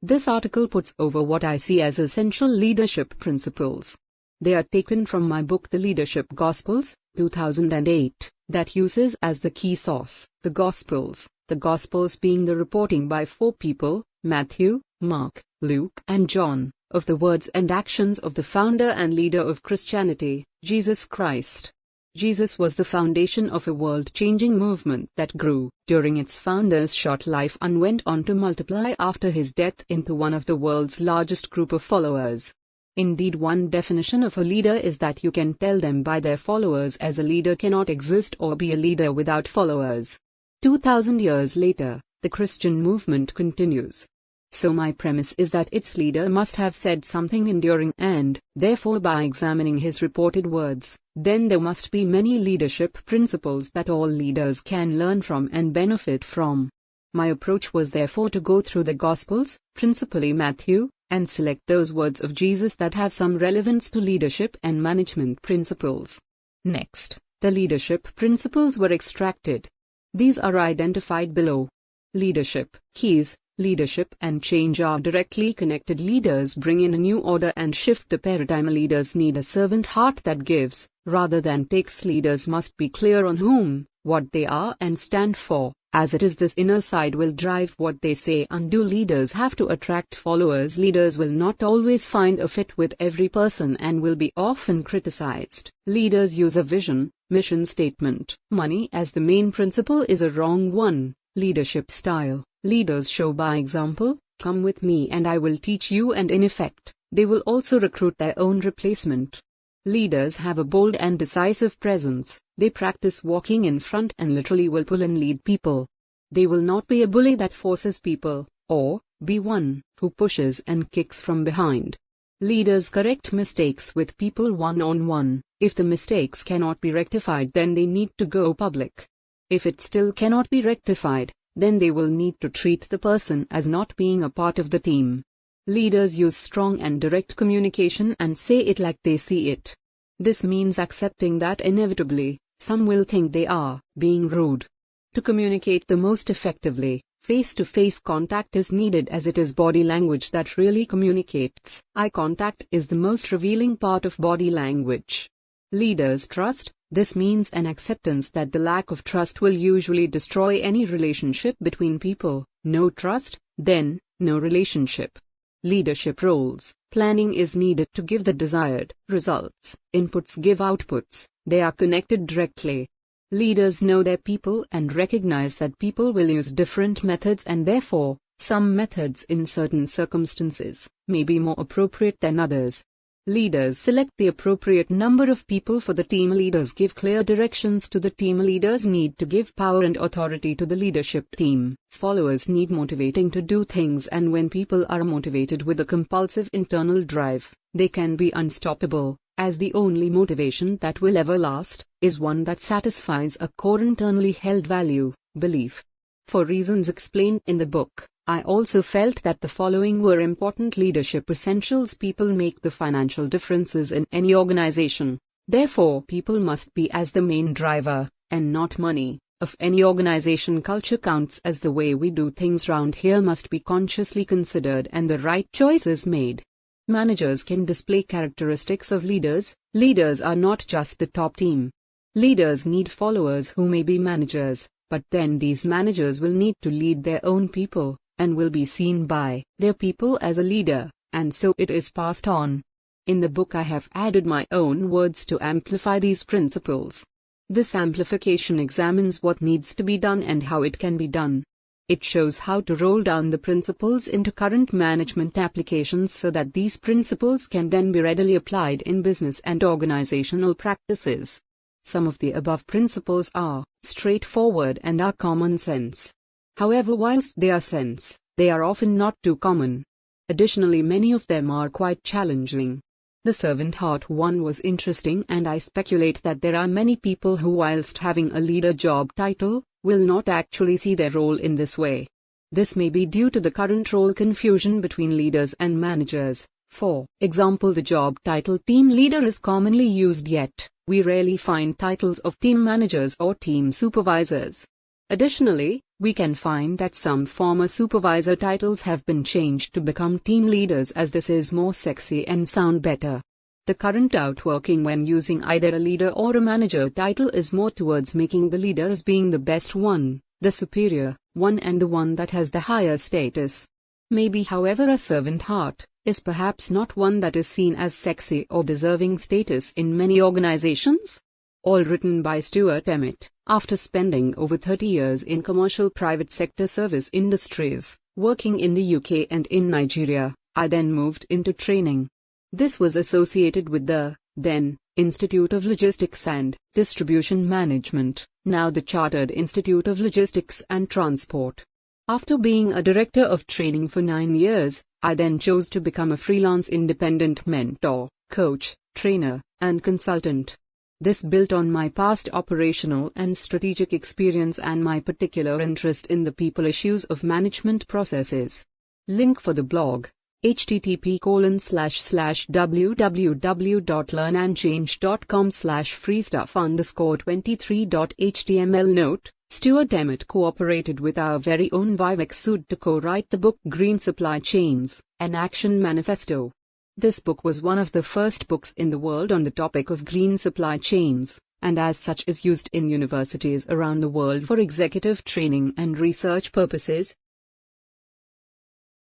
This article puts over what I see as essential leadership principles. They are taken from my book The Leadership Gospels, 2008, that uses as the key source the Gospels being the reporting by four people, Matthew, Mark, Luke, and John, of the words and actions of the founder and leader of Christianity, Jesus Christ. Jesus was the foundation of a world-changing movement that grew during its founder's short life and went on to multiply after his death into one of the world's largest group of followers. Indeed, one definition of a leader is that you can tell them by their followers, as a leader cannot exist or be a leader without followers. 2000 years later, the Christian movement continues. So my premise is that its leader must have said something enduring and, therefore, by examining his reported words, then there must be many leadership principles that all leaders can learn from and benefit from. My approach was therefore to go through the Gospels, principally Matthew, and select those words of Jesus that have some relevance to leadership and management principles. Next, the leadership principles were extracted. These are identified below. Leadership keys. Leadership and change are directly connected. Leaders bring in a new order and shift the paradigm. Leaders need a servant heart that gives, rather than takes. Leaders must be clear on whom, what they are and stand for, as it is this inner side will drive what they say and do. Leaders have to attract followers. Leaders will not always find a fit with every person and will be often criticized. Leaders use a vision, mission statement. Money as the main principle is a wrong one. Leadership style. Leaders show by example, come with me and I will teach you, and in effect, they will also recruit their own replacement. Leaders have a bold and decisive presence. They practice walking in front and literally will pull and lead people. They will not be a bully that forces people, or be one who pushes and kicks from behind. Leaders correct mistakes with people one-on-one. If the mistakes cannot be rectified, then they need to go public. If it still cannot be rectified, then they will need to treat the person as not being a part of the team. Leaders use strong and direct communication and say it like they see it. This means accepting that inevitably, some will think they are being rude. To communicate the most effectively, face-to-face contact is needed, as it is body language that really communicates. Eye contact is the most revealing part of body language. Leaders trust. This means an acceptance that the lack of trust will usually destroy any relationship between people. No trust, then, no relationship. Leadership roles. Planning is needed to give the desired results. Inputs give outputs. They are connected directly. Leaders know their people and recognize that people will use different methods, and therefore, some methods in certain circumstances may be more appropriate than others. Leaders select the appropriate number of people for the team. Leaders give clear directions to the team. Leaders need to give power and authority to the leadership team. Followers need motivating to do things, and when people are motivated with a compulsive internal drive, they can be unstoppable, as the only motivation that will ever last is one that satisfies a core internally held value, belief. For reasons explained in the book, I also felt that the following were important leadership essentials. People make the financial differences in any organization. Therefore, people must be as the main driver, and not money, of any organization. Culture counts, as the way we do things round here must be consciously considered and the right choices made. Managers can display characteristics of leaders. Leaders are not just the top team. Leaders need followers who may be managers, but then these managers will need to lead their own people, and will be seen by their people as a leader, and so it is passed on. In the book I have added my own words to amplify these principles. This amplification examines what needs to be done and how it can be done. It shows how to roll down the principles into current management applications so that these principles can then be readily applied in business and organizational practices. Some of the above principles are straightforward and are common sense. However, whilst they are sense, they are often not too common. Additionally, many of them are quite challenging. The servant heart one was interesting, and I speculate that there are many people who, whilst having a leader job title, will not actually see their role in this way. This may be due to the current role confusion between leaders and managers. For example, the job title team leader is commonly used, yet we rarely find titles of team managers or team supervisors. Additionally, We can find that some former supervisor titles have been changed to become team leaders, as this is more sexy and sound better. The current outworking when using either a leader or a manager title is more towards making the leader as being the best one, the superior one, and the one that has the higher status. Maybe, however, a servant heart is perhaps not one that is seen as sexy or deserving status in many organizations. All written by Stuart Emmett. After spending over 30 years in commercial private sector service industries, working in the UK and in Nigeria, I then moved into training. This was associated with the, then, Institute of Logistics and Distribution Management, now the Chartered Institute of Logistics and Transport. After being a director of training for 9 years, I then chose to become a freelance independent mentor, coach, trainer, and consultant. This built on my past operational and strategic experience and my particular interest in the people issues of management processes. Link for the blog: http://www.learnandchange.com/freestuff_23.html Note: Stuart Emmett cooperated with our very own Vivek Sood to co-write the book Green Supply Chains, an Action Manifesto. This book was one of the first books in the world on the topic of green supply chains, and as such is used in universities around the world for executive training and research purposes.